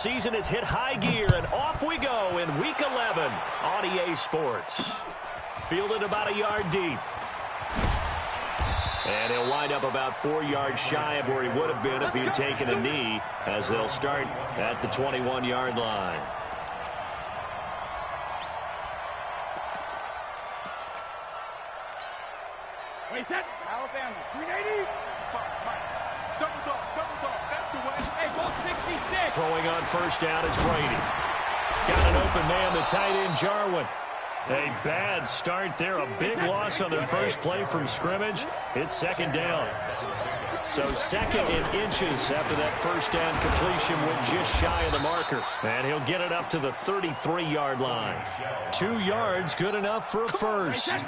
Season has hit high gear, and off we go in Week 11 on EA Sports. Fielded about a yard deep. And he'll wind up about 4 yards shy of where he would have been if he had taken a knee, as they'll start at the 21-yard line. Wait, set. Alabama, 380. Double dog, that's the way. Hey, ball 66. Throwing on first down is Brady. Got an open man, the tight end, Jarwin. A bad start there, a big loss on their first play from scrimmage. It's second down. So second in inches after that first down completion went just shy of the marker. And he'll get it up to the 33-yard line. 2 yards, good enough for a first.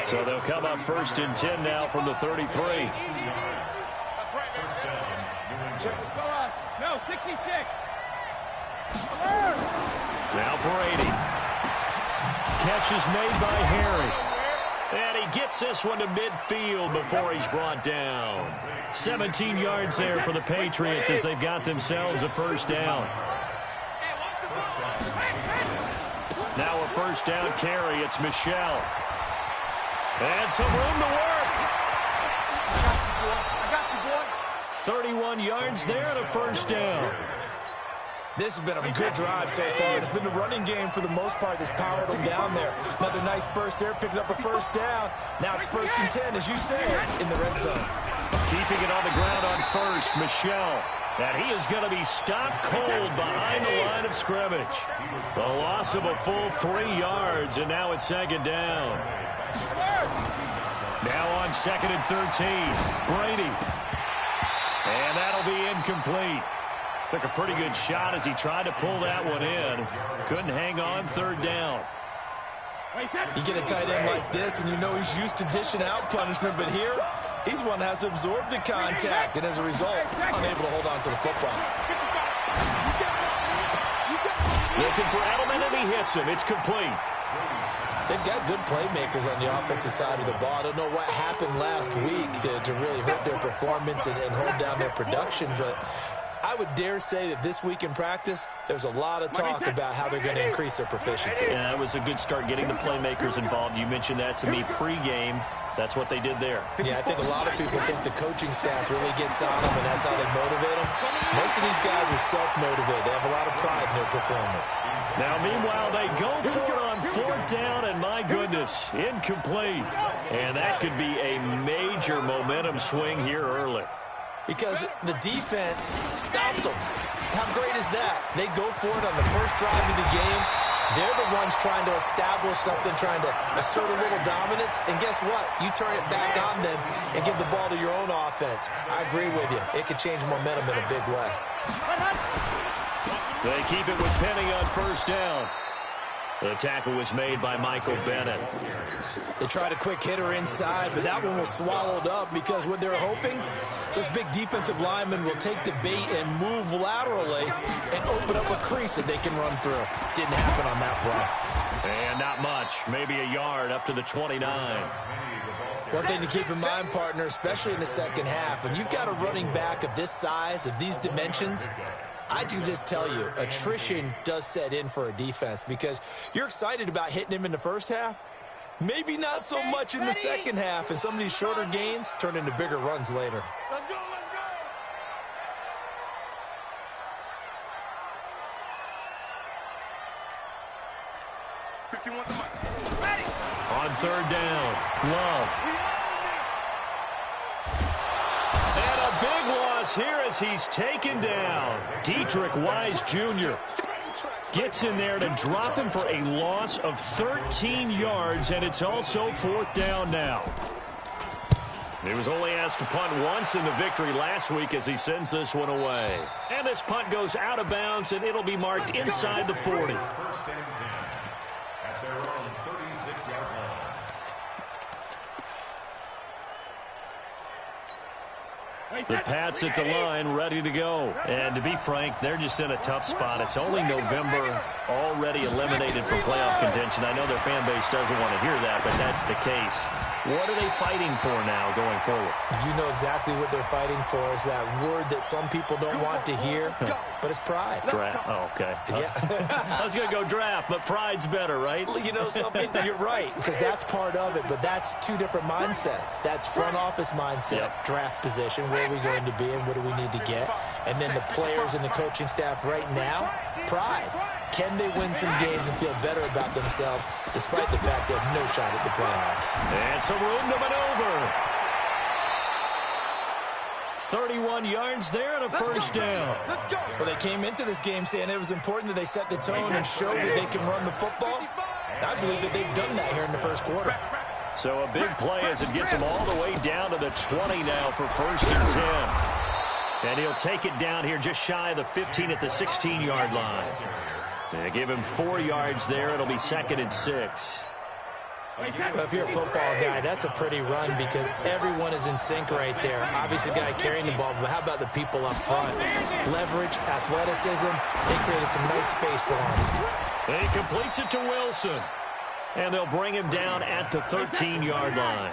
So they'll come up first and 10 now from the 33. No, 66. Now Brady. Catch is made by Harry. And he gets this one to midfield before he's brought down. 17 yards there for the Patriots as they've got themselves a first down. Now a first down carry. It's Michelle. And some room to work. I got you, boy. 31 yards there and a first down. This has been a good drive so far. It's been the running game for the most part that's powered them down there. Another nice burst there, picking up a first down. Now it's first and 10, as you say, in the red zone. Keeping it on the ground on first, Michelle. And he is going to be stopped cold behind the line of scrimmage. The loss of a full 3 yards, and now it's second down. Now on second and 13, Brady. And that'll be incomplete. Took a pretty good shot as he tried to pull that one in. Couldn't hang on, third down. You get a tight end like this, and you know he's used to dishing out punishment, but here, he's one that has to absorb the contact, and as a result, unable to hold on to the football. Looking for Edelman, and he hits him. It's complete. They've got good playmakers on the offensive side of the ball. I don't know what happened last week to really hurt their performance and hold down their production, but I would dare say that this week in practice, there's a lot of talk about how they're going to increase their proficiency. Yeah, it was a good start getting the playmakers involved. You mentioned that to me pregame. That's what they did there. Yeah, I think a lot of people think the coaching staff really gets on them, and that's how they motivate them. Most of these guys are self-motivated. They have a lot of pride in their performance. Now, meanwhile, they go for it on fourth down, and my goodness, incomplete. And that could be a major momentum swing here early. Because the defense stopped them. How great is that? They go for it on the first drive of the game. They're the ones trying to establish something, trying to assert a little dominance. And guess what? You turn it back on them and give the ball to your own offense. I agree with you. It could change momentum in a big way. They keep it with Penny on first down. The tackle was made by Michael Bennett. They tried a quick hitter inside, but that one was swallowed up because what they're hoping, those big defensive linemen will take the bait and move laterally and open up a crease that they can run through. Didn't happen on that play. And not much, maybe a yard up to the 29. One thing to keep in mind, partner, especially in the second half, when you've got a running back of this size, of these dimensions, I can just tell you, attrition does set in for a defense because you're excited about hitting him in the first half. Maybe not so much in the second half, and some of these shorter gains turn into bigger runs later. Let's go, let's go. 51 to Mike. Ready. On third down, Love. And a big loss here as he's taken down. Dietrich Wise Jr. gets in there to drop him for a loss of 13 yards, and it's also fourth down now. He was only asked to punt once in the victory last week as he sends this one away. And this punt goes out of bounds, and it'll be marked inside the 40. The Pats at the line, ready to go. And to be frank, they're just in a tough spot. It's only November, already eliminated from playoff contention. I know their fan base doesn't want to hear that, but that's the case. What are they fighting for now going forward? You know exactly what they're fighting for is that word that some people don't want to hear. but it's pride. Draft. Oh, okay. Yeah. I was going to go draft, but pride's better, right? You know something? You're right, because that's part of it, but that's two different mindsets. That's front office mindset, draft position, where are we going to be and what do we need to get? And then the players and the coaching staff right now, pride. Can they win some games and feel better about themselves despite the fact they have no shot at the playoffs? And some room to maneuver. 31 yards there and a first down. Well, they came into this game saying it was important that they set the tone and show that they can run the football. I believe that they've done that here in the first quarter. So a big play as it gets him all the way down to the 20 now for first and 10. And he'll take it down here just shy of the 15 at the 16-yard line. They give him 4 yards there. It'll be 2nd and 6. Well, if you're a football guy, that's a pretty run because everyone is in sync right there. Obviously, the guy carrying the ball, but how about the people up front? Leverage, athleticism, they created some nice space for him. He completes it to Wilson. And they'll bring him down at the 13-yard line.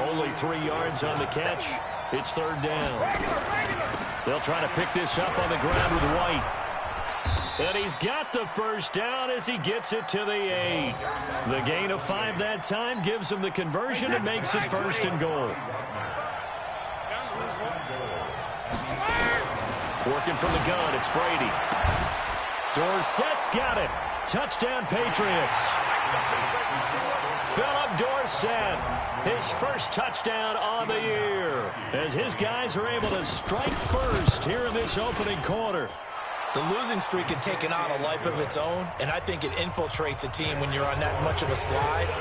Only 3 yards on the catch. It's 3rd down. They'll try to pick this up on the ground with White. And he's got the first down as he gets it to the 8. The gain of 5 that time gives him the conversion and makes it 1st and goal. Working from the gun, it's Brady. Dorsett's got it. Touchdown, Patriots. Philip Dorsett, his first touchdown on the year, as his guys are able to strike first here in this opening quarter. The losing streak had taken on a life of its own, and I think it infiltrates a team when you're on that much of a slide.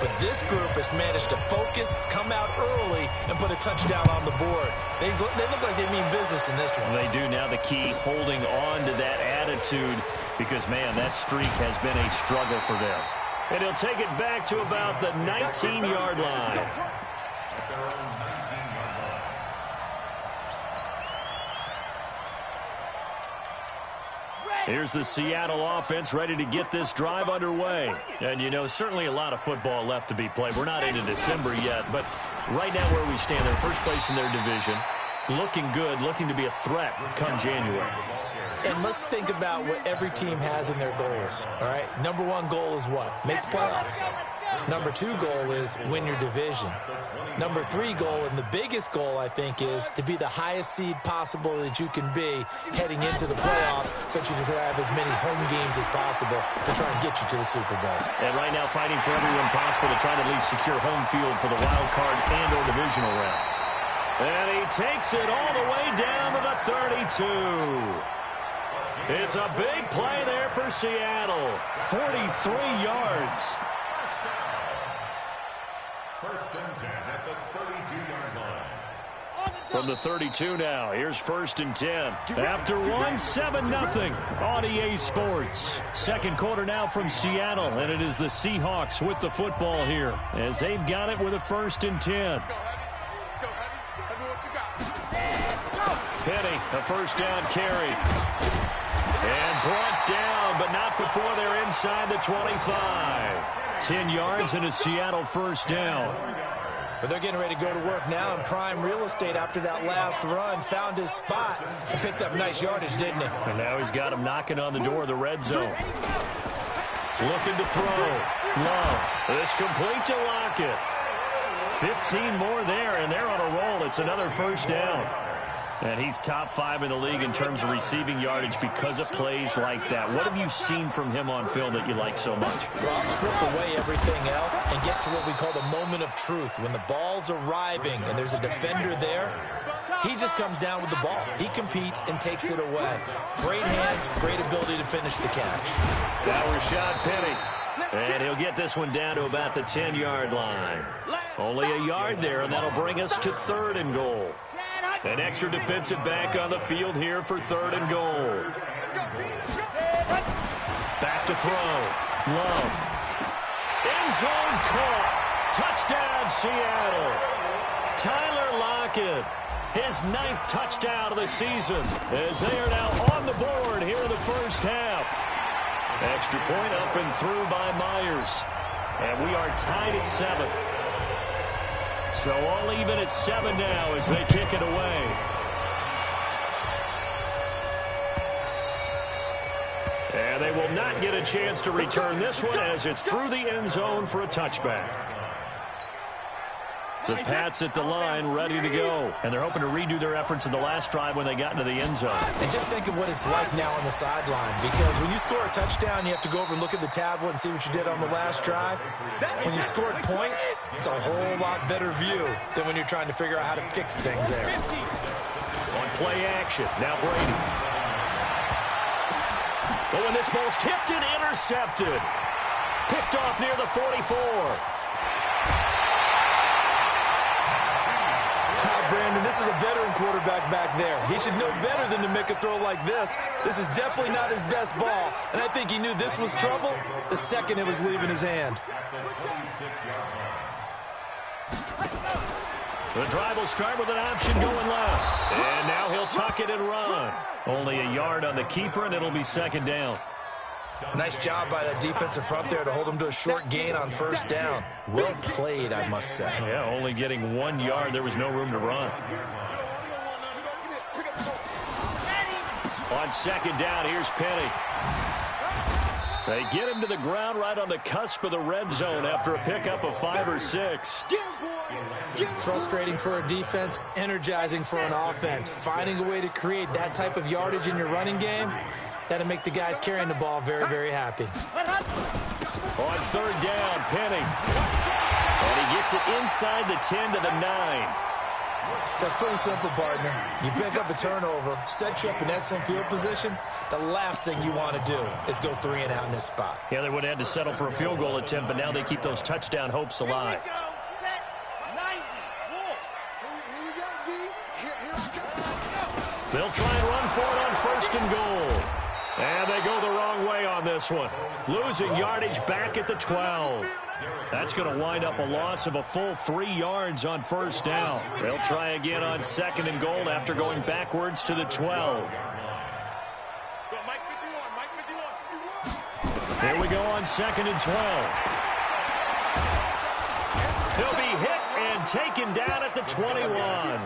But this group has managed to focus, come out early, and put a touchdown on the board. They look like they mean business in this one. They do. Now the key, holding on to that attitude, because, man, that streak has been a struggle for them. And he'll take it back to about the 19-yard line. Here's the Seattle offense ready to get this drive underway. And, you know, certainly a lot of football left to be played. We're not into December yet, but right now where we stand, they're first place in their division. Looking good, looking to be a threat come January. And let's think about what every team has in their goals, all right? Number 1 goal is what? Make the playoffs. Number 2 goal is win your division. Number 3 goal, and the biggest goal, I think, is to be the highest seed possible that you can be heading into the playoffs so that you can have as many home games as possible to try and get you to the Super Bowl. And right now fighting for everyone possible to try to at least secure home field for the wild card and or divisional round. And he takes it all the way down to the 32. It's a big play there for Seattle. 43 yards. First and 10 at the 32-yard line. From the 32 now, here's 1st and 10. After one, 7-0 on EA Sports. Second quarter now from Seattle, and it is the Seahawks with the football here as they've got it with a 1st and 10. Penny, a first down carry. And brought down, but not before they're inside the 25. 10 yards and a Seattle first down. But they're getting ready to go to work now in prime real estate after that last run. Found his spot and picked up nice yardage, didn't he? And now he's got him knocking on the door of the red zone. Looking to throw. Love. It's complete to Lockett. 15 more there, and they're on a roll. It's another first down. And he's top 5 in the league in terms of receiving yardage because of plays like that. What have you seen from him on film that you like so much? Well, strip away everything else and get to what we call the moment of truth. When the ball's arriving and there's a defender there, he just comes down with the ball. He competes and takes it away. Great hands, great ability to finish the catch. Now Rashad Penny. And he'll get this one down to about the 10-yard line. Only a yard there, and that'll bring us to 3rd and goal. An extra defensive back on the field here for 3rd and goal. Back to throw. Love. End zone caught. Touchdown, Seattle. Tyler Lockett, his 9th touchdown of the season, as they are now on the board here in the first half. Extra point up and through by Myers. And we are tied at 7. So all even at 7 now as they kick it away. And they will not get a chance to return this one as it's through the end zone for a touchback. The Pats at the line, ready to go. And they're hoping to redo their efforts in the last drive when they got into the end zone. And just think of what it's like now on the sideline. Because when you score a touchdown, you have to go over and look at the tablet and see what you did on the last drive. When you scored points, it's a whole lot better view than when you're trying to figure out how to fix things there. On play action, now Brady. Oh, and this ball's tipped and intercepted. Picked off near the 44. Brandon, this is a veteran quarterback back there. He should know better than to make a throw like this. This is definitely not his best ball, and I think he knew this was trouble the second it was leaving his hand. The drive will start with an option going left. And now he'll tuck it and run. Only a yard on the keeper, and it'll be second down. Nice job by that defensive front there to hold him to a short gain on first down. Well played, I must say. Yeah, only getting 1 yard. There was no room to run. On second down, here's Penny. They get him to the ground right on the cusp of the red zone after a pickup of 5 or 6. Frustrating for a defense, energizing for an offense. Finding a way to create that type of yardage in your running game, that'll make the guys carrying the ball very, very happy. On third down, Penny. And he gets it inside the 10 to the 9. So it's pretty simple, partner. You pick up a turnover, set you up in excellent field position. The last thing you want to do is go 3 and out in this spot. Yeah, they would have had to settle for a field goal attempt, but now they keep those touchdown hopes alive. They'll try and run for it on first and goal. And they go the wrong way on this one. Losing yardage back at the 12. That's going to wind up a loss of a full 3 yards on first down. They'll try again on second and goal after going backwards to the 12. Here we go on second and 12. He'll be hit and taken down at the 21.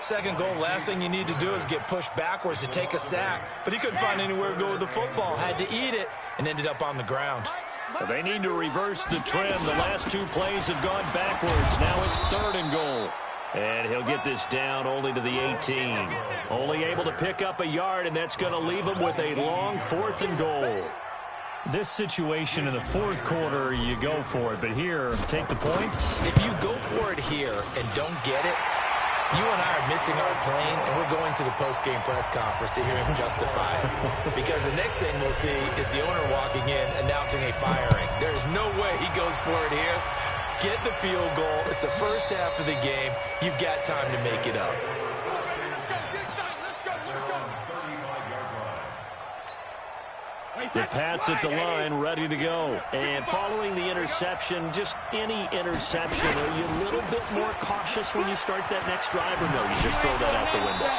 Second goal, last thing you need to do is get pushed backwards to take a sack. But he couldn't find anywhere to go with the football. Had to eat it and ended up on the ground. Well, they need to reverse the trend. The last 2 plays have gone backwards. Now it's third and goal. And he'll get this down only to the 18. Only able to pick up a yard, and that's going to leave him with a long 4th and goal. This situation in the 4th quarter, you go for it. But here, take the points. If you go for it here and don't get it, you and I are missing our plane, and we're going to the post-game press conference to hear him justify it. Because the next thing we'll see is the owner walking in announcing a firing. There's no way he goes for it here. Get the field goal. It's the first half of the game. You've got time to make it up. The Pats at the line, ready to go. And following the interception, just any interception, are you a little bit more cautious when you start that next drive, or no, you just throw that out the window?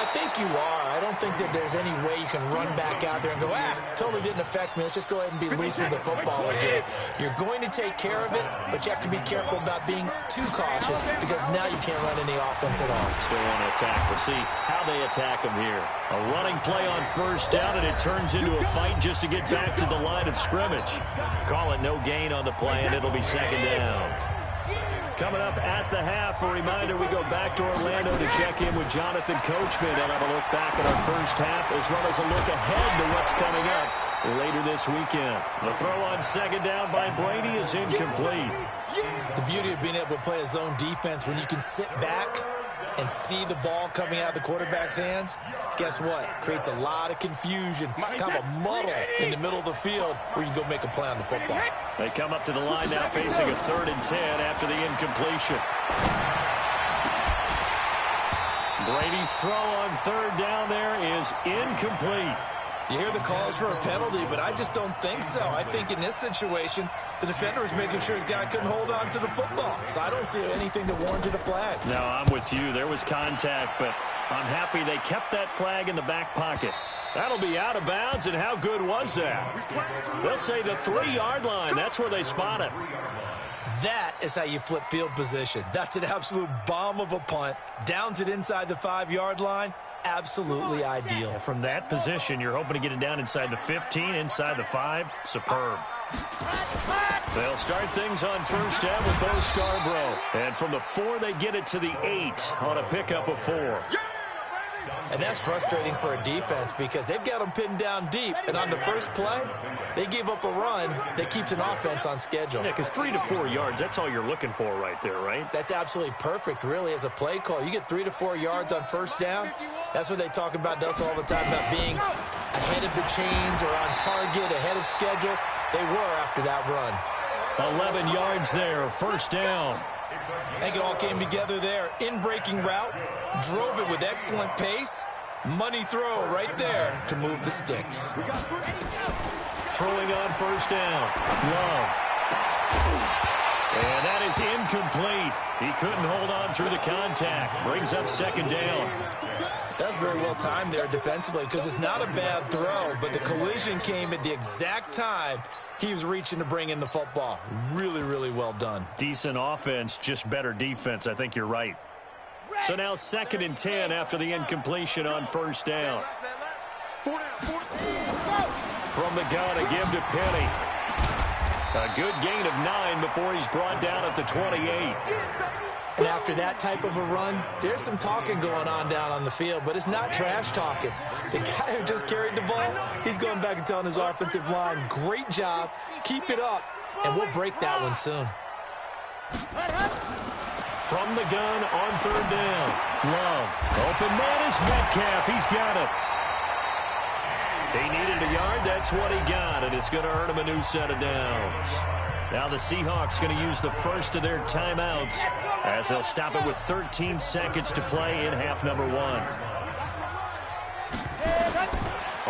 I think you are. I don't think that there's any way you can run back out there and go, totally didn't affect me. Let's just go ahead and be loose with the football again. You're going to take care of it, but you have to be careful about being too cautious because now you can't run any offense at all. Still want to attack. We'll see how they attack them here. A running play on first down, and it turns into a fight just to get back to the line of scrimmage. Call it no gain on the play, and it'll be second down. Coming up at the half, a reminder, we go back to Orlando to check in with Jonathan Coachman and have a look back at our first half, as well as a look ahead to what's coming up later this weekend. The throw on second down by Brady is incomplete. The beauty of being able to play a zone defense when you can sit back and see the ball coming out of the quarterback's hands, guess what? Creates a lot of confusion, kind of a muddle in the middle of the field where you can go make a play on the football. They come up to the line now facing a 3rd and 10 after the incompletion. Brady's throw on third down there is incomplete. You hear the calls for a penalty, but I just don't think so. I think in this situation, the defender was making sure his guy couldn't hold on to the football. So I don't see anything to warrant a flag. No, I'm with you. There was contact, but I'm happy they kept that flag in the back pocket. That'll be out of bounds, and how good was that? They'll say the 3-yard line. That's where they spot it. That is how you flip field position. That's an absolute bomb of a punt. Downs it inside the 5-yard line. absolutely ideal. From that position, you're hoping to get it down inside the 15, inside the 5. Superb. They'll start things on first down with Bo Scarborough. And from the 4, they get it to the 8 on a pickup of 4. And that's frustrating for a defense because they've got them pinned down deep. And on the first play, they gave up a run that keeps an offense on schedule. Yeah, because 3 to 4 yards, that's all you're looking for right there, right? That's absolutely perfect, really, as a play call. You get 3 to 4 yards on first down. That's what they talk about, Dustin, all the time, about being ahead of the chains or on target, ahead of schedule. They were after that run. 11 yards there, first down. I think it all came together there. In-breaking route, drove it with excellent pace. Money throw right there to move the sticks. Throwing on first down. Love. And that is incomplete. He couldn't hold on through the contact. Brings up second down. That's very well timed there defensively because it's not a bad throw, but the collision came at the exact time he was reaching to bring in the football. Really, really well done. Decent offense, just better defense. I think you're right. So now 2nd and 10 after the incompletion on first down. From the gun, a give to Penny. A good gain of 9 before he's brought down at the 28. And after that type of a run, there's some talking going on down on the field, but it's not trash talking. The guy who just carried the ball, he's going back and telling his offensive line, great job, keep it up, and we'll break that one soon. From the gun on third down. Love. Open man is Metcalf. He's got it. He needed a yard. That's what he got, and it's going to earn him a new set of downs. Now the Seahawks going to use the first of their timeouts as they'll stop it with 13 seconds to play in half number 1.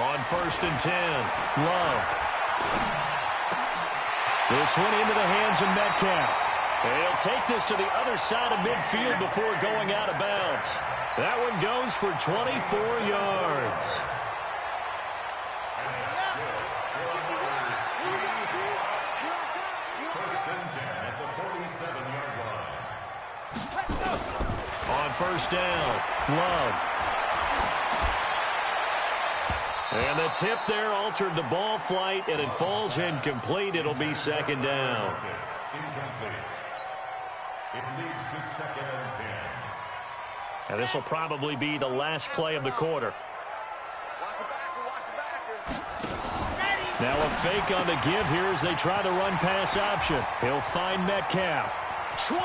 On 1st and 10, Love. This one into the hands of Metcalf. He'll take this to the other side of midfield before going out of bounds. That one goes for 24 yards. On first down, Love. And the tip there altered the ball flight, and it falls incomplete. It'll be second down. Incomplete. It leads to 2nd and 10. And this will probably be the last play of the quarter. Now a fake on the give here as they try the run-pass option. He'll find Metcalf. 20!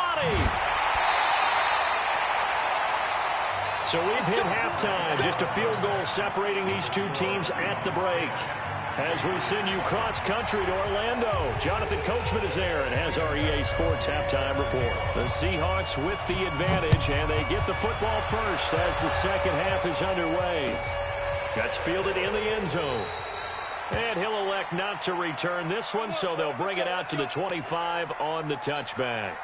So we've hit halftime. Just a field goal separating these two teams at the break. As we send you cross-country to Orlando, Jonathan Coachman is there and has our EA Sports halftime report. The Seahawks with the advantage, and they get the football first as the second half is underway. That's fielded in the end zone. And he'll elect not to return this one, so they'll bring it out to the 25 on the touchback.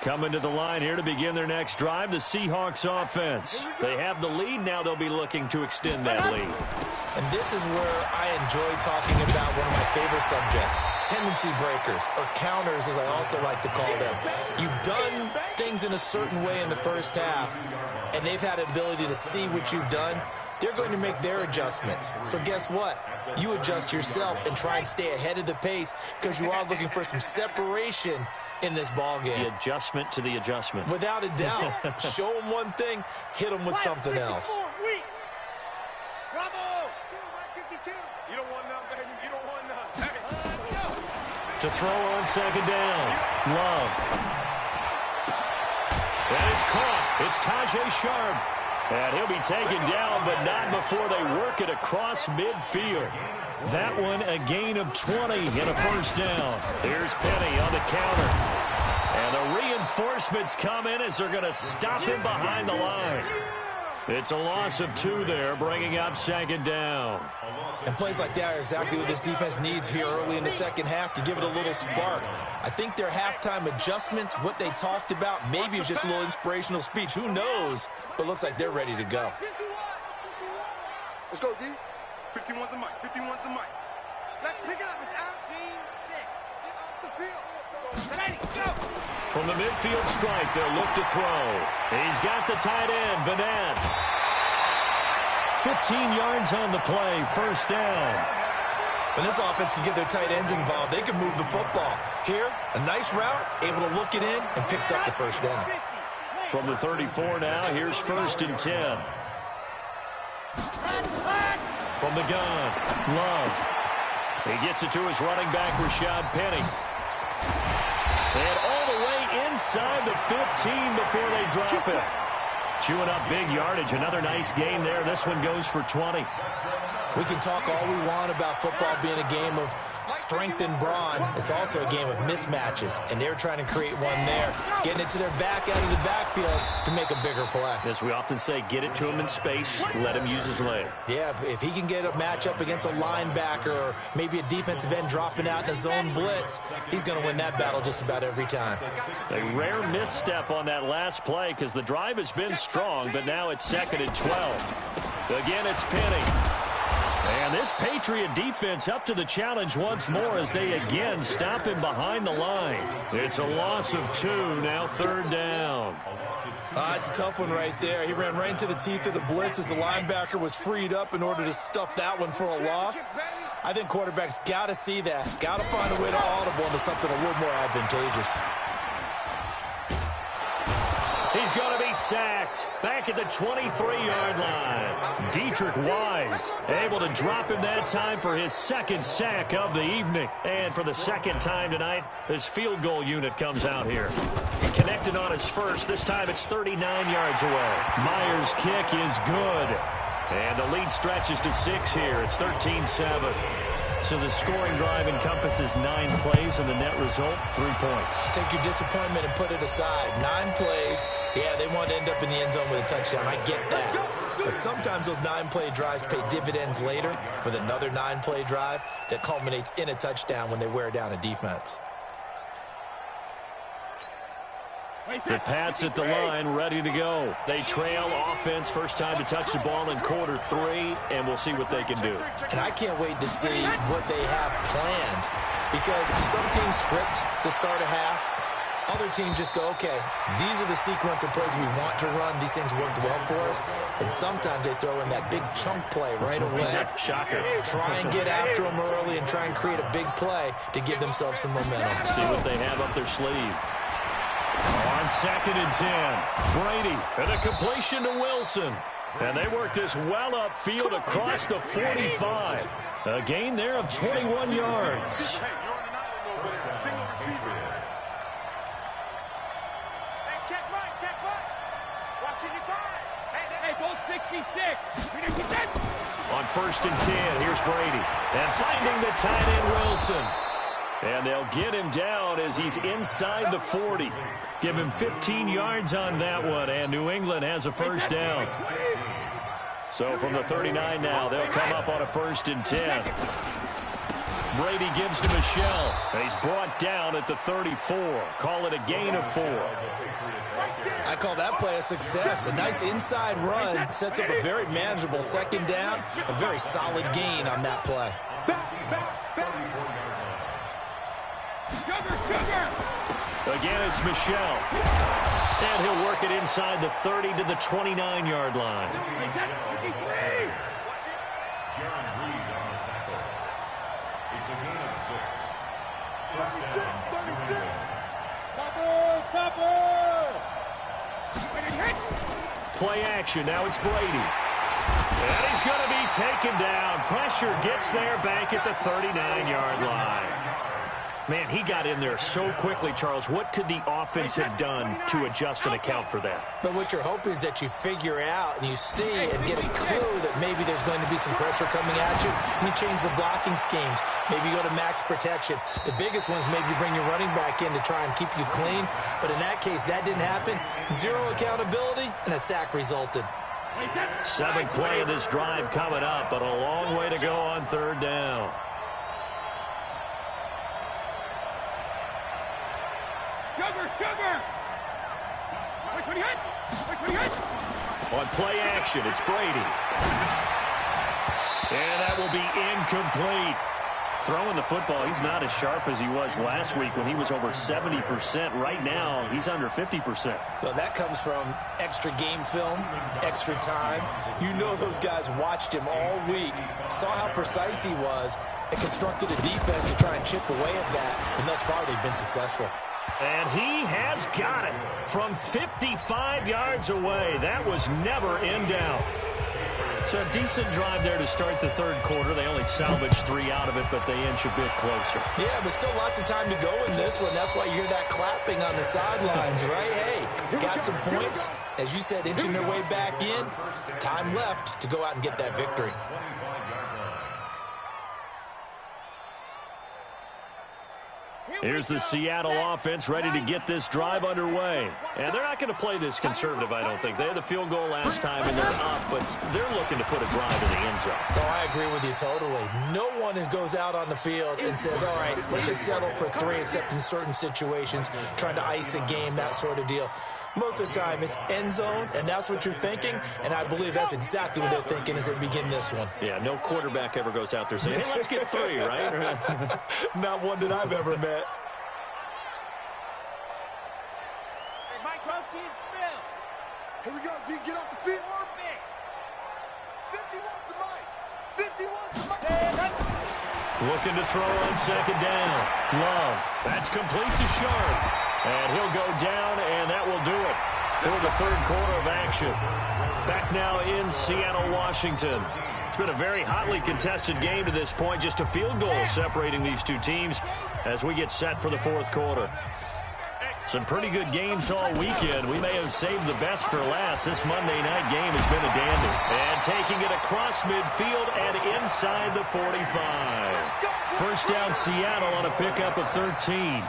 Coming to the line here to begin their next drive, the Seahawks offense. They have the lead. Now they'll be looking to extend that lead. And this is where I enjoy talking about one of my favorite subjects, tendency breakers, or counters as I also like to call them. You've done things in a certain way in the first half, and they've had an ability to see what you've done. They're going to make their adjustments. So guess what? You adjust yourself and try and stay ahead of the pace because you are looking for some separation in this ball game. The adjustment to the adjustment. Without a doubt. Show them one thing, hit them with something else. Bravo! You don't want none, baby. You don't want none. To throw on second down. Love. That is caught. It's Tajay Sharp. And he'll be taken down, but not before they work it across midfield. That one, a gain of 20 and a first down. Here's Penny on the counter. And the reinforcements come in as they're going to stop him behind the line. It's a loss of 2 there, bringing up second down. And plays like that are exactly what this defense needs here early in the second half to give it a little spark. I think their halftime adjustments, what they talked about, maybe it's just a little inspirational speech. Who knows? But looks like they're ready to go. Let's go, D. 51's the mic. 51's the mic. Let's pick it up. It's out. Scene 6. Get off the field. From the midfield stripe, they'll look to throw. He's got the tight end, Vanette. 15 yards on the play, first down. When this offense can get their tight ends involved, they can move the football. Here, a nice route, able to look it in, and picks up the first down. From the 34 now, here's 1st and 10. From the gun, Love. He gets it to his running back, Rashad Penny. And all the way inside the 15 before they drop it. Chewing up big yardage. Another nice gain there. This one goes for 20. We can talk all we want about football being a game of strength and brawn. It's also a game of mismatches, and they're trying to create one there, getting it to their back out of the backfield to make a bigger play. As we often say, get it to him in space, let him use his leg. Yeah, if he can get a matchup against a linebacker or maybe a defensive end dropping out in a zone blitz, he's going to win that battle just about every time. A rare misstep on that last play because the drive has been strong, but now it's 2nd and 12. Again, it's Penny. And this Patriot defense up to the challenge once more as they again stop him behind the line. It's a loss of 2, now 3rd down. It's a tough one right there. He ran right into the teeth of the blitz as the linebacker was freed up in order to stuff that one for a loss. I think quarterbacks got to see that. Got to find a way to audible into something a little more advantageous. He's going to be sacked back at the 23-yard line. Dietrich Wise able to drop him that time for his 2nd sack of the evening. And for the 2nd time tonight, his field goal unit comes out here. He connected on his first. This time it's 39 yards away. Myers' kick is good. And the lead stretches to 6 here. It's 13-7. So the scoring drive encompasses 9 plays, and the net result, 3 points. Take your disappointment and put it aside. 9 plays. Yeah, they want to end up in the end zone with a touchdown. I get that. But sometimes those 9-play drives pay dividends later with another 9-play drive that culminates in a touchdown when they wear down a defense. The Pats at the line, ready to go. They trail offense, first time to touch the ball in quarter 3, and we'll see what they can do. And I can't wait to see what they have planned, because some teams script to start a half. Other teams just go, okay, these are the sequence of plays we want to run. These things worked well for us. And sometimes they throw in that big chunk play right away. Shocker. Try and get after them early and try and create a big play to give themselves some momentum. See what they have up their sleeve. On 2nd and 10, Brady, and a completion to Wilson. And they work this well upfield across the 45. A gain there of 21 yards. On 1st and 10, here's Brady. And finding the tight end, Wilson. And they'll get him down as he's inside the 40. Give him 15 yards on that one, and New England has a first down. So from the 39 now, they'll come up on a 1st and 10. Brady gives to Michelle, and he's brought down at the 34. Call it a gain of 4. I call that play a success. A nice inside run sets up a very manageable 2nd down. A very solid gain on that play. Again, it's Michelle. And he'll work it inside the 30 to the 29-yard line. It's a gain of 6. Play action. Now it's Brady. And he's going to be taken down. Pressure gets there back at the 39-yard line. Man, he got in there so quickly, Charles. What could the offense have done to adjust and account for that? But what you're hoping is that you figure out and you see and get a clue that maybe there's going to be some pressure coming at you, and you change the blocking schemes. Maybe you go to max protection. The biggest one is maybe you bring your running back in to try and keep you clean. But in that case, that didn't happen. 0 accountability, and a sack resulted. 7th play of this drive coming up, but a long way to go on 3rd down. On play action, it's Brady. And that will be incomplete. Throwing the football, he's not as sharp as he was last week when he was over 70%. Right now, he's under 50%. Well, that comes from extra game film, extra time. You know those guys watched him all week, saw how precise he was, and constructed a defense to try and chip away at that. And thus far, they've been successful. And he has got it from 55 yards away. That was never in doubt. So a decent drive there to start the third quarter. They only salvaged 3 out of it, but they inch a bit closer. Yeah, but still lots of time to go in this one. That's why you hear that clapping on the sidelines, right? Hey, got some points. As you said, inching their way back in. Time left to go out and get that victory. Here's the Seattle offense ready to get this drive underway. And they're not going to play this conservative, I don't think. They had the field goal last time, and they're up, but they're looking to put a drive in the end zone. Oh, I agree with you totally. No one goes out on the field and says, all right, let's just settle for 3, except in certain situations, trying to ice a game, that sort of deal. Most of the time, it's end zone, and that's what you're thinking, and I believe that's exactly what they're thinking as they begin this one. Yeah, no quarterback ever goes out there saying, hey, let's get 3, right? Not one that I've ever met. Hey, Mike, come see and spill. Here we go, D, get off the field. 51 to Mike. 51 to Mike. Looking to throw on second down. Love. That's complete to Sharp. And he'll go down, and that will do it for the third quarter of action. Back now in Seattle, Washington. It's been a very hotly contested game to this point. Just a field goal separating these two teams as we get set for the fourth quarter. Some pretty good games all weekend. We may have saved the best for last. This Monday night game has been a dandy. And taking it across midfield and inside the 45. First down, Seattle on a pickup of 13.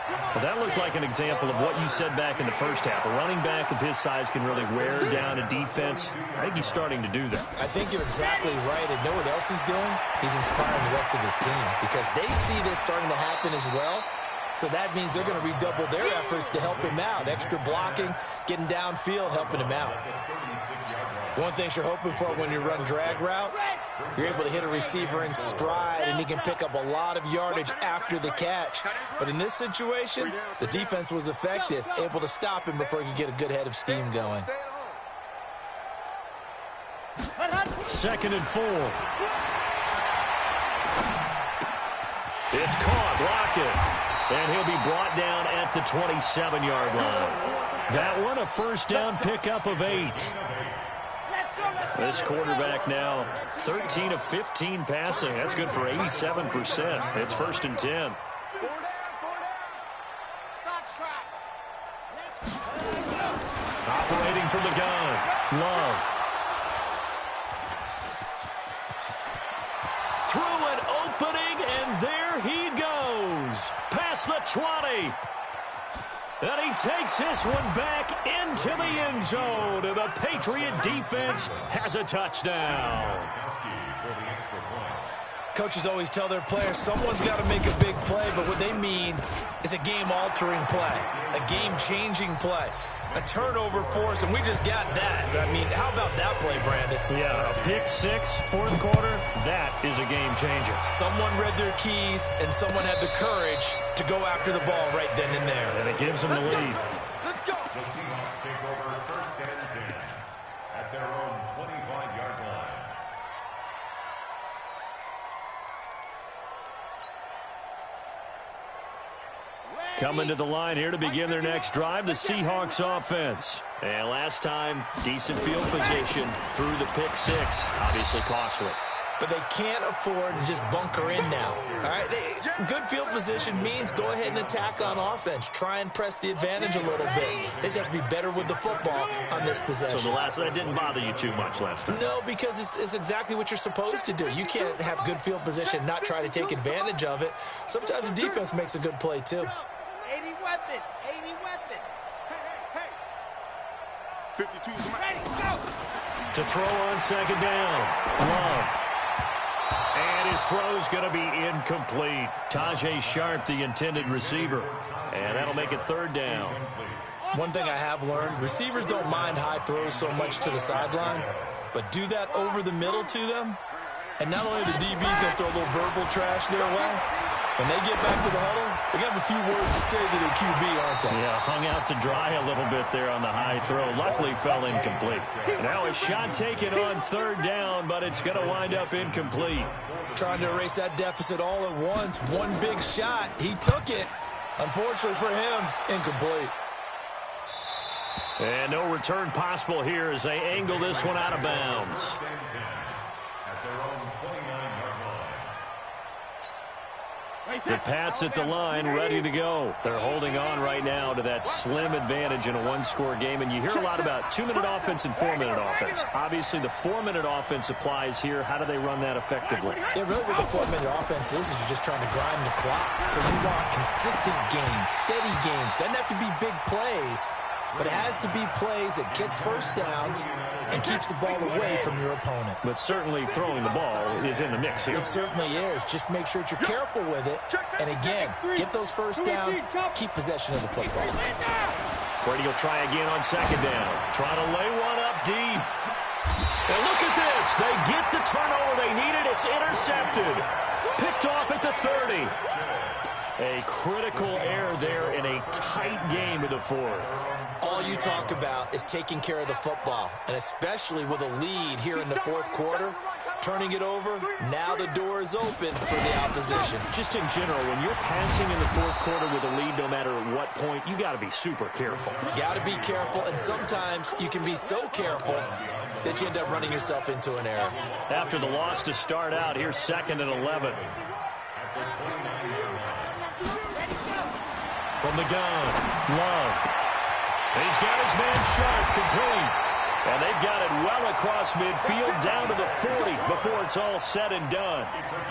Well, that looked like an example of what you said back in the first half. A running back of his size can really wear down a defense. I think he's starting to do that. I think you're exactly right. And know what else he's doing? He's inspiring the rest of his team because they see this starting to happen as well. So that means they're going to redouble their efforts to help him out. Extra blocking, getting downfield, helping him out. One thing you're hoping for when you run drag routes, you're able to hit a receiver in stride, and he can pick up a lot of yardage after the catch. But in this situation, the defense was effective, able to stop him before he could get a good head of steam going. 2nd and 4. It's caught, block it. And he'll be brought down at the 27-yard line. That one, a first down pickup of 8. This quarterback now 13 of 15 passing. That's good for 87%. It's 1st and 10. Operating from the gun. Love. Through an opening, and there he goes. Past the 20. And he takes this one back into the end zone. And the Patriot defense has a touchdown. Coaches always tell their players someone's got to make a big play, but what they mean is a game-altering play, a game-changing play, a turnover force, and we just got that. I mean, how about that play, Brandon? Yeah, a pick 6, fourth quarter, that is a game changer. Someone read their keys, and someone had the courage to go after the ball right then and there. And it gives them the lead. Let's go. The Seahawks take over 1st and 10 at their own 25-yard line. Coming to the line here to begin their next drive, the Seahawks offense. And last time, decent field position through the pick 6. Obviously costly. But they can't afford to just bunker in now. All right, good field position means go ahead and attack on offense. Try and press the advantage a little bit. They just have to be better with the football on this possession. So that didn't bother you too much last time? No, because it's exactly what you're supposed to do. You can't have good field position, not try to take advantage of it. Sometimes the defense makes a good play, too. 80 weapon. 80 weapon. Hey. 52 is ready. Go. To throw on second down. Love. And his throw's going to be incomplete. Tajay Sharp, the intended receiver. And that'll make it 3rd down. One thing I have learned, receivers don't mind high throws so much to the sideline, but do that over the middle to them, And not only the DB's going to throw a little verbal trash their way, when they get back to the huddle, they're going to have a few words to say to their QB, aren't they? Yeah, hung out to dry a little bit there on the high throw. Luckily fell incomplete. Now a shot taken on third down, but it's going to wind up incomplete. Trying to erase that deficit all at once. One big shot. He took it. Unfortunately for him, incomplete. And no return possible here as they angle this one out of bounds. The Pats at the line, ready to go. They're holding on right now to that slim advantage in a one-score game. And you hear a lot about 2-minute offense and 4-minute offense. Obviously, the 4-minute offense applies here. How do they run that effectively? Yeah, really what the 4-minute offense is you're just trying to grind the clock. So you want consistent gains, steady gains. Doesn't have to be big plays, but it has to be plays that gets first downs and keeps the ball away from your opponent. But certainly throwing the ball is in the mix here. It certainly is. Just make sure that you're careful with it. And again, get those first downs, keep possession of the football. Brady will try again on second down. Trying to lay one up deep. And look at this. They get the turnover they needed. It's intercepted. Picked off at the 30. A critical error there in a tight game in the fourth. All you talk about is taking care of the football, and especially with a lead here in the fourth quarter, turning it over, now the door is open for the opposition. Just in general, when you're passing in the fourth quarter with a lead, no matter at what point, you got to be super careful. Got to be careful, and sometimes you can be so careful that you end up running yourself into an error. After the loss to start out, here's 2nd and 11. From the gun, Love. He's got his man sharp, complete. And they've got it well across midfield, down to the 40 before it's all said and done.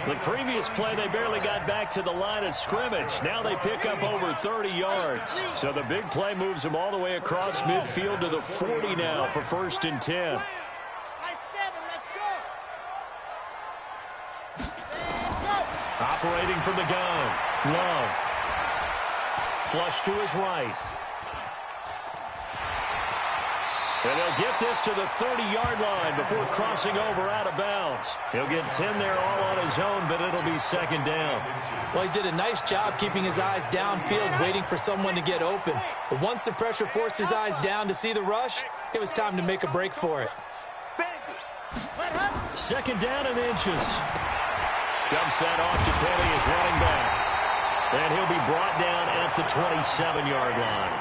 The previous play, they barely got back to the line of scrimmage. Now they pick up over 30 yards. So the big play moves them all the way across midfield to the 40 now for 1st and 10. Operating from the gun, Love. Flush to his right. And they'll get this to the 30-yard line before crossing over out of bounds. He'll get 10 there all on his own, but it'll be 2nd down. Well, he did a nice job keeping his eyes downfield, waiting for someone to get open. But once the pressure forced his eyes down to see the rush, it was time to make a break for it. 2nd down and inches. Dumps that off to Penny as running back. And he'll be brought down at the 27-yard line.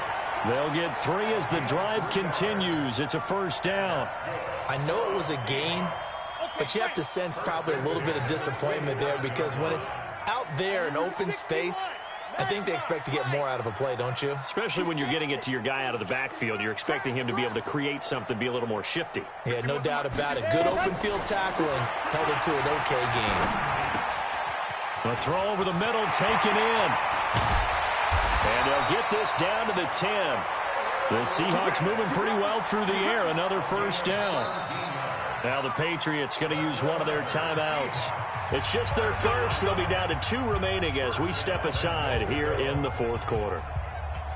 They'll get 3 as the drive continues. It's a 1st down. I know it was a gain, but you have to sense probably a little bit of disappointment there because when it's out there in open space, I think they expect to get more out of a play, don't you? Especially when you're getting it to your guy out of the backfield. You're expecting him to be able to create something, be a little more shifty. Yeah, no doubt about it. Good open field tackling held it to an okay game. A throw over the middle, taken in. And they'll get this down to the 10. The Seahawks moving pretty well through the air. Another 1st down. Now the Patriots going to use one of their timeouts. It's just their first. They'll be down to 2 remaining as we step aside here in the fourth quarter.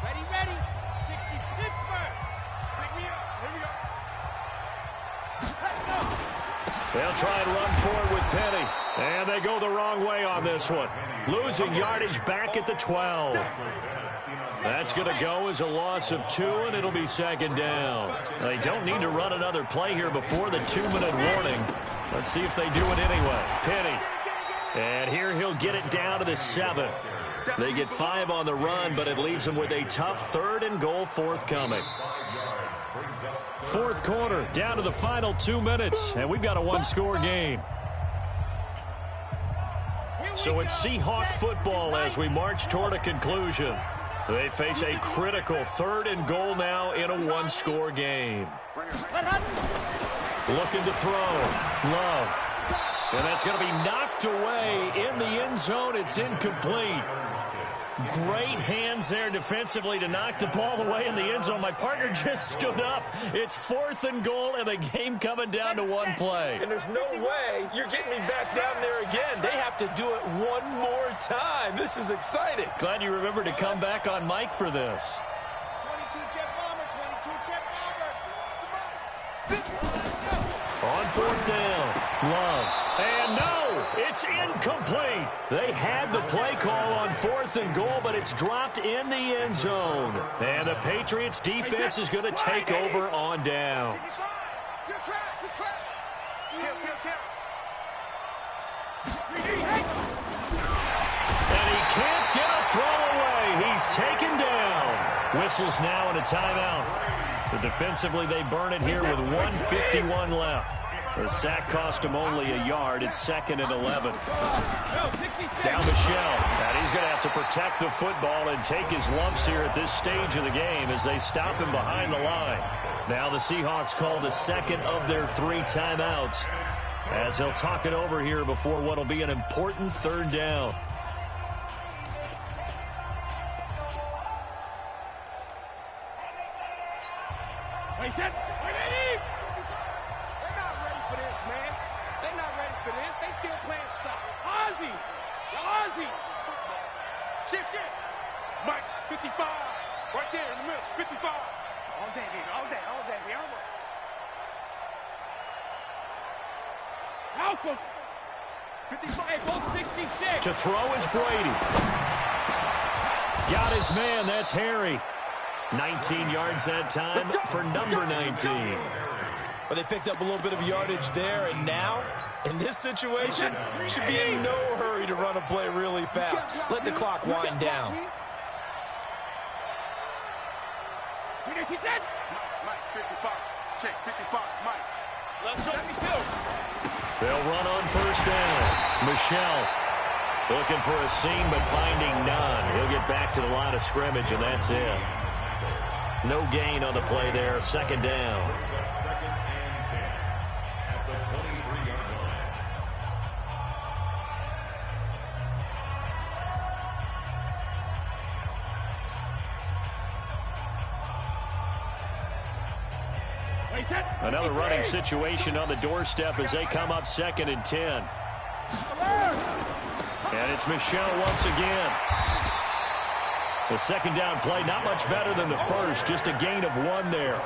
Ready, ready. 60 Pittsburgh. Here we go. Let's go. They'll try and run forward with Penny. And they go the wrong way on this one. Losing yardage back at the 12. That's going to go as a loss of 2, and it'll be 2nd down. They don't need to run another play here before the 2-minute warning. Let's see if they do it anyway. Penny. And here he'll get it down to the 7. They get 5 on the run, but it leaves them with a tough 3rd and goal forthcoming. Fourth quarter, down to the final 2 minutes, and we've got a 1-score game. So it's Seahawk football as we march toward a conclusion. They face a critical 3rd and goal now in a 1-score game. Looking to throw. Love. And that's going to be knocked away in the end zone. It's incomplete. Great hands there defensively to knock the ball away in the end zone. My partner just stood up. It's 4th and goal, and the game coming down to 1 play. And there's no way you're getting me back down there again. They have to do it one more time. This is exciting. Glad you remembered to come back on mic for this. 22 jet bomber, 22 jet bomber. On 4th down, Love. And no, it's incomplete. They had the play call on 4th and goal, but it's dropped in the end zone. And the Patriots defense is going to take over on downs. Good trap, good trap. Kill. And he can't get a throw away. He's taken down. Whistles now and a timeout. So defensively, they burn it here with 1:51 left. The sack cost him only a yard. It's 2nd and 11. Now Michel. And he's going to have to protect the football and take his lumps here at this stage of the game as they stop him behind the line. Now the Seahawks call the second of their 3 timeouts as he'll talk it over here before what will be an important 3rd down. Wait, set. They're not ready for this, man. They're not ready for this. They still playing soccer. Ozzy. Shift. Mike, 55. Right there in the middle. 55. All day, baby. Alpha. 55. Hey, both 66. To throw is Brady. Got his man. That's Harry. 19 yards that time for number 19. Well, they picked up a little bit of yardage there, and now, in this situation, should be in no hurry to run a play really fast. Let the clock wind down. Mike, 55. Check, 55. Mike. Let's go. They'll run on 1st down. Michel looking for a seam, but finding none. He'll get back to the line of scrimmage, and that's it. No gain on the play there. 2nd down. Another running situation on the doorstep as they come up 2nd and 10. And it's Michel once again. The 2nd down play, not much better than the first, just a gain of 1 there.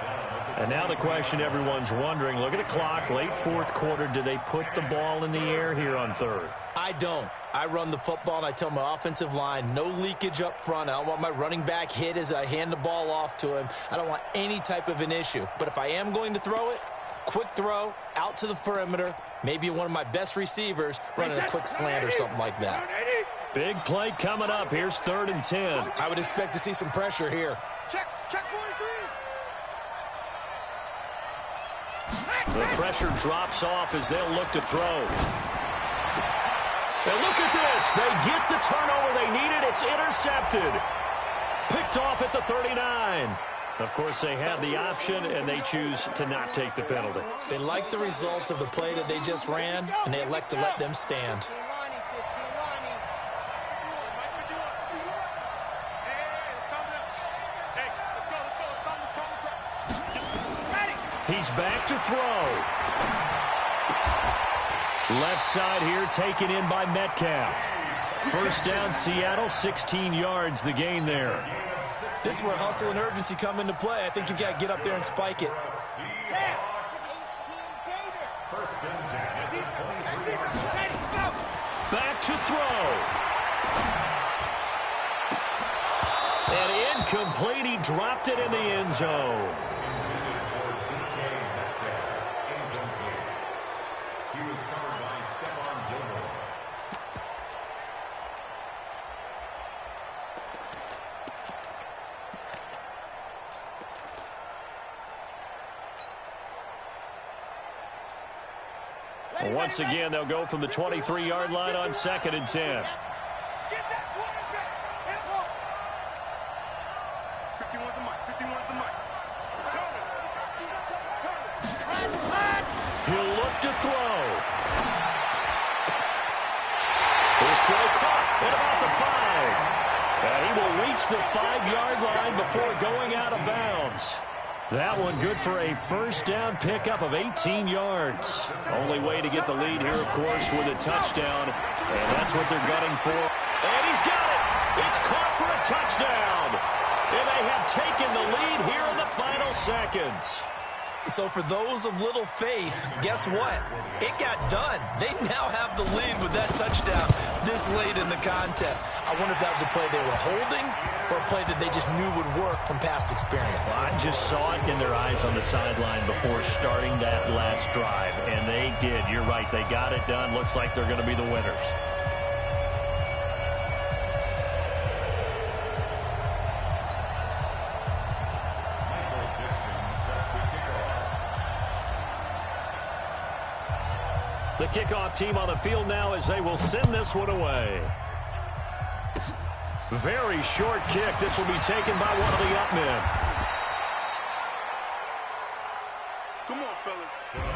And now the question everyone's wondering, look at the clock, late 4th quarter, do they put the ball in the air here on 3rd? I don't. I run the football, and I tell my offensive line, no leakage up front. I don't want my running back hit as I hand the ball off to him. I don't want any type of an issue. But if I am going to throw it, quick throw, out to the perimeter, maybe one of my best receivers running a quick slant or something like that. Big play coming up. Here's 3rd and 10. I would expect to see some pressure here. Check 43. The pressure drops off as they'll look to throw. And look at this. They get the turnover they needed. It's intercepted. Picked off at the 39. Of course, they have the option, and they choose to not take the penalty. They like the results of the play that they just ran, and they elect to let them stand. He's back to throw. Left side here taken in by Metcalf. 1st down, Seattle, 16 yards the gain there. This is where hustle and urgency come into play. I think you've got to get up there and spike it. Back to throw. And incomplete. He dropped it in the end zone. Once again, they'll go from the 23-yard line on 2nd and 10. He'll look to throw. His throw caught at about the 5. And he will reach the 5-yard line before going out of bounds. That one good for a 1st down pickup of 18 yards. Only way to get the lead here, of course, with a touchdown. And that's what they're gunning for. And he's got it. It's caught for a touchdown. And they have taken the lead here in the final seconds. So for those of little faith, guess what? It got done. They now have the lead with that touchdown this late in the contest. I wonder if that was a play they were holding or a play that they just knew would work from past experience. Well, I just saw it in their eyes on the sideline before starting that last drive, and they did. You're right. They got it done. Looks like they're going to be the winners. The kickoff team on the field now as they will send this one away. Very short kick. This will be taken by one of the up men. Come on, fellas.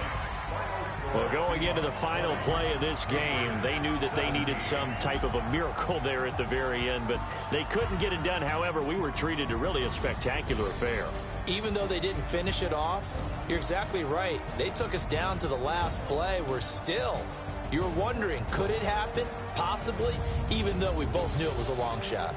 Well, going into the final play of this game, they knew that they needed some type of a miracle there at the very end, but they couldn't get it done. However, we were treated to really a spectacular affair. Even though they didn't finish it off, you're exactly right. They took us down to the last play. We're still, you're wondering, could it happen? Possibly, even though we both knew it was a long shot.